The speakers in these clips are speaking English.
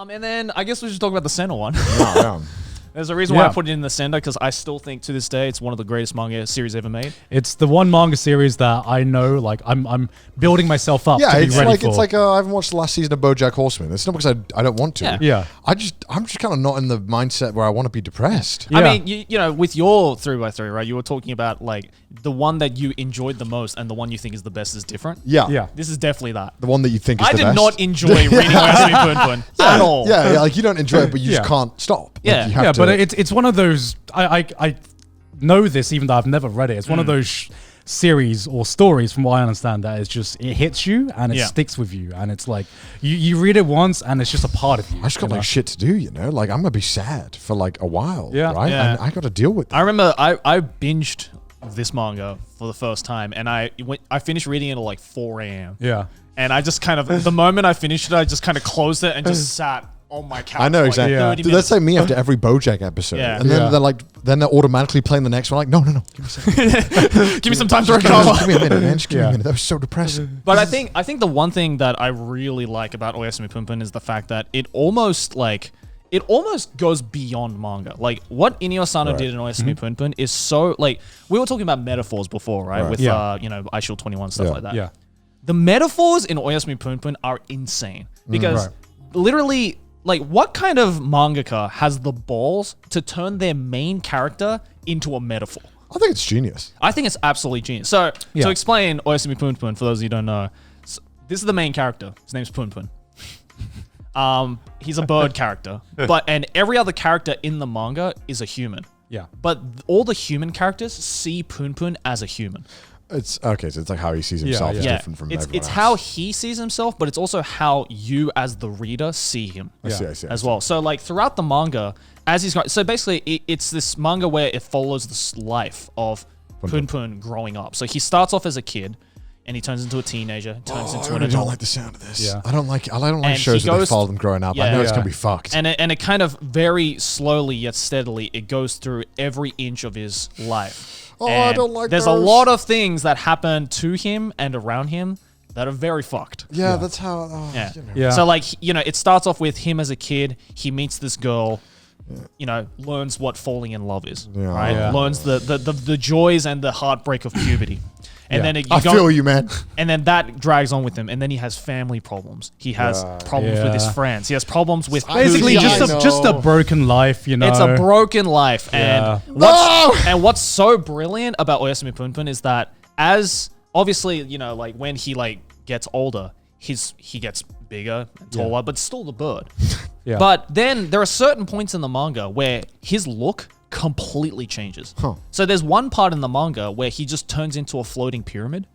And then I guess we should talk about the center one. Yeah. There's a reason why I put it in the center, because I still think to this day it's one of the greatest manga series ever made. It's the one manga series that I know, like I'm building myself up to be ready for. It's like I haven't watched the last season of BoJack Horseman. It's not because I don't want to. Yeah. I'm just kind of not in the mindset where I want to be depressed. Yeah. I mean, you know, with your 3x3, right? You were talking about like the one that you enjoyed the most and the one you think is the best is different. Yeah. This is definitely that. The one that you think is the best. I did not enjoy reading Oyasumi Punpun at all. Yeah, like you don't enjoy it, but you just can't stop. Like, Yeah. you have to, but it's one of those. I know this even though I've never read it. It's one of those series or stories, from what I understand, that is just it hits you and it sticks with you, and it's like you read it once and it's just a part of you. I just got like shit to do, you know. Like I'm gonna be sad for like a while, right? Yeah. And I got to deal with that. I remember I binged this manga for the first time, and I finished reading it at like 4 a.m. Yeah. And I just kind of, the moment I finished it, I just kind of closed it and just sat on my couch. I know for exactly. Like 30 Dude, that's like me after every BoJack episode, and then they're automatically playing the next one. Like, no, give me a second. Give me some time to recover. Give me a minute, man. Just give me a minute. That was so depressing. But I think the one thing that I really like about Oyasumi Punpun is the fact that it almost goes beyond manga. Like what Inio Sano did in Oyasumi Punpun is so, like, we were talking about metaphors before, right? With you know, I Shield 21 stuff like that. Yeah. The metaphors in Oyasumi Punpun are insane because literally, like, what kind of mangaka has the balls to turn their main character into a metaphor? I think it's genius. I think it's absolutely genius. So to explain Oyasumi Punpun, for those of you who don't know, this is the main character. His name's Punpun. He's a bird character, and every other character in the manga is a human. Yeah. But all the human characters see Punpun as a human. It's okay. So it's like how he sees himself is different from everyone It's else. how he sees himself, but it's also how you as the reader see him I see. as well. So like throughout the manga, as he's going, so basically it's this manga where it follows this life of Punpun growing up. So he starts off as a kid, and he turns into a teenager, turns into an adult. I don't like the sound of this. Yeah. I don't like And shows he where they goes- follow them growing up. I know it's gonna be fucked. And it kind of very slowly yet steadily, it goes through every inch of his life. Oh, and I don't like There's those. a lot of things that happen to him and around him that are very fucked. Yeah, that's how. Oh, Yeah. you know. Yeah. So like, you know, it starts off with him as a kid. He meets this girl, you know, learns what falling in love is, right? Yeah. Learns the joys and the heartbreak of puberty. And then I feel you, man. And then that drags on with him. And then he has family problems. He has problems with his friends. He has problems with Basically, who he just is. a broken life, you know. It's a broken life. And what's so brilliant about Oyasumi Punpun is that as obviously, you know, like when he like gets older, he gets bigger and taller, but still the bird. But then there are certain points in the manga where his look completely changes. So there's one part in the manga where he just turns into a floating pyramid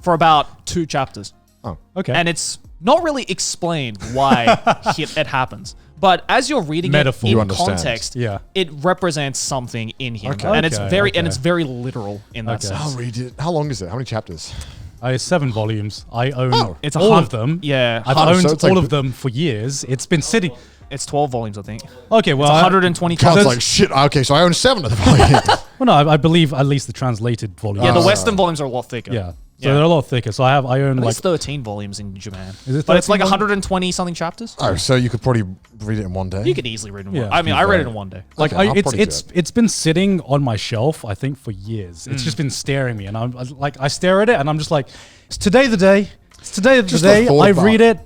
for about 2 chapters. Oh, okay. And it's not really explained why it happens. But as you're reading Metaphor. it You in understand. context, Yeah. it represents something in him. Okay. And it's very Okay. very literal in that sense. I'll read it. How long is it? How many chapters? 7 volumes. I own It's all of them. Yeah. I've so owned it's like all of them for years. It's been sitting. It's 12 volumes, I think. Okay, well, It's 120 Counts chapters. like shit. Okay, so I own 7 of the volumes. well, no, I believe at least the translated volume. Yeah, the Western volumes are a lot thicker. Yeah, so they're a lot thicker. So I own At like least 13 volumes in Japan. Is it But it's like 13 120 something chapters. Oh, so you could probably read it in one day. You could easily read it in Yeah. one. I mean, I read it in one day. like Okay, I'll probably do it's been sitting on my shelf, I think, for years. It's just been staring me, and I'm like, I stare at it, and I'm just like, it's today the day. It's today the Just the day. thought I about- read it.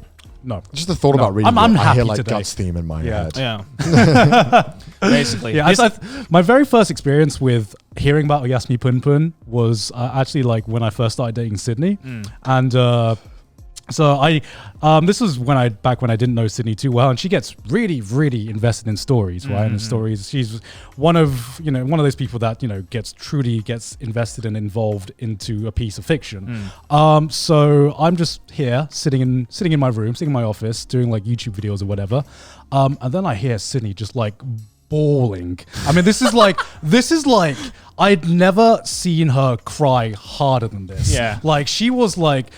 No, Just the thought about reading I'm it, I happy hear like today. Guts theme in my Yeah. head. Yeah. Basically. yeah. My very first experience with hearing about Oyasumi Punpun was actually like when I first started dating Sydney, and so this was back when I didn't know Sydney too well, and she gets really, really invested in stories, right? And stories. She's one of those people that truly gets invested and involved into a piece of fiction. So I'm just here sitting in my room, sitting in my office, doing like YouTube videos or whatever, and then I hear Sydney just like bawling. I mean, this is like I'd never seen her cry harder than this. Yeah. Like she was like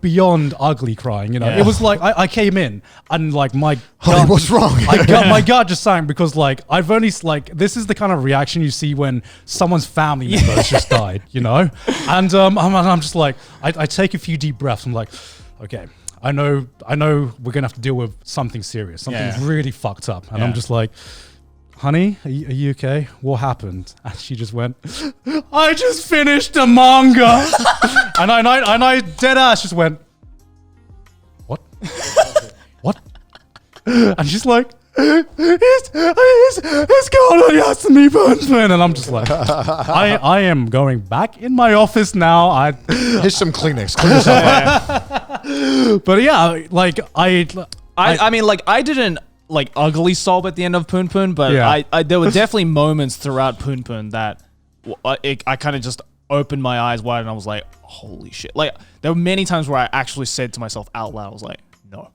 beyond ugly crying, you know. Yeah. It was like I came in and like my Honey, what's wrong? my gut just sank because like I've only like this is the kind of reaction you see when someone's family member has just died, you know. And I'm just like I take a few deep breaths. I'm like, okay, I know we're gonna have to deal with something serious. Something's really fucked up. And I'm just like, honey, are you okay? What happened? And she just went, I just finished a manga. and I dead ass just went, what? What? And she's like, it's called Oyasumi Punpun. And I'm just like, I am going back in my office now. Here's some Kleenex. Clean yourself up. But yeah, like I mean, like, I didn't like ugly sob at the end of Punpun, but I there were definitely moments throughout Punpun that I kind of just opened my eyes wide and I was like, holy shit. Like, there were many times where I actually said to myself out loud, I was like, no.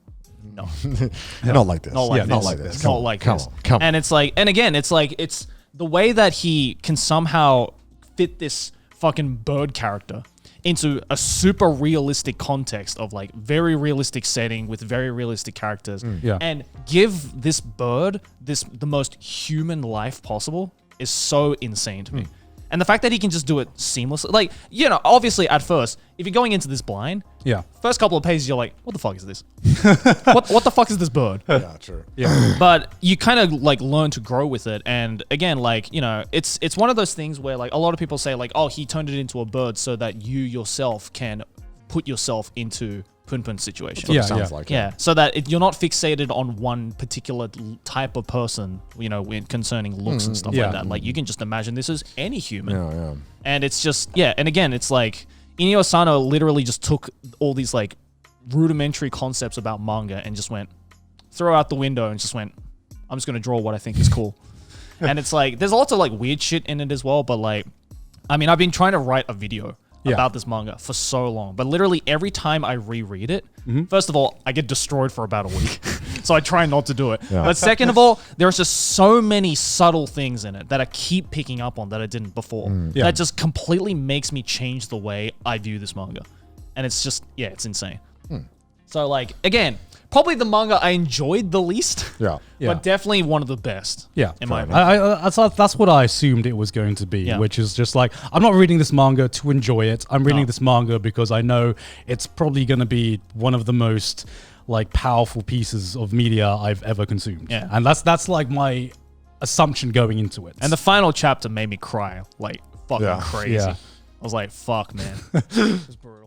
Not like this. Not like this. Not like this. Not like this. Come on. And it's like, and again, it's like, it's the way that he can somehow fit this fucking bird character into a super realistic context of like very realistic setting with very realistic characters and give this bird the most human life possible is so insane to me. And the fact that he can just do it seamlessly, like, you know, obviously at first, if you're going into this blind, first couple of pages, you're like, what the fuck is this? what the fuck is this bird? Yeah, true. Yeah. But you kind of like learn to grow with it. And again, like, you know, it's one of those things where like a lot of people say like, oh, he turned it into a bird so that you yourself can put yourself into Punpun's situation. Sounds like. Yeah, so that you're not fixated on one particular type of person, you know, concerning looks and stuff like that. Like, you can just imagine this as any human. And it's just, and again, it's like, Inio Asano literally just took all these, like, rudimentary concepts about manga and just went, throw out the window and just went, I'm just going to draw what I think is cool. And it's like, there's lots of, like, weird shit in it as well, but, like, I mean, I've been trying to write a video about this manga for so long, but literally every time I reread it, first of all, I get destroyed for about a week. So I try not to do it. But second of all, there's just so many subtle things in it that I keep picking up on that I didn't before. That just completely makes me change the way I view this manga. And it's just, it's insane. So like, again, probably the manga I enjoyed the least, but definitely one of the best. In my opinion. That's what I assumed it was going to be, which is just like, I'm not reading this manga to enjoy it. I'm reading this manga because I know it's probably going to be one of the most like powerful pieces of media I've ever consumed. And that's like my assumption going into it. And the final chapter made me cry like fucking crazy. I was like, fuck, man. It's brutal.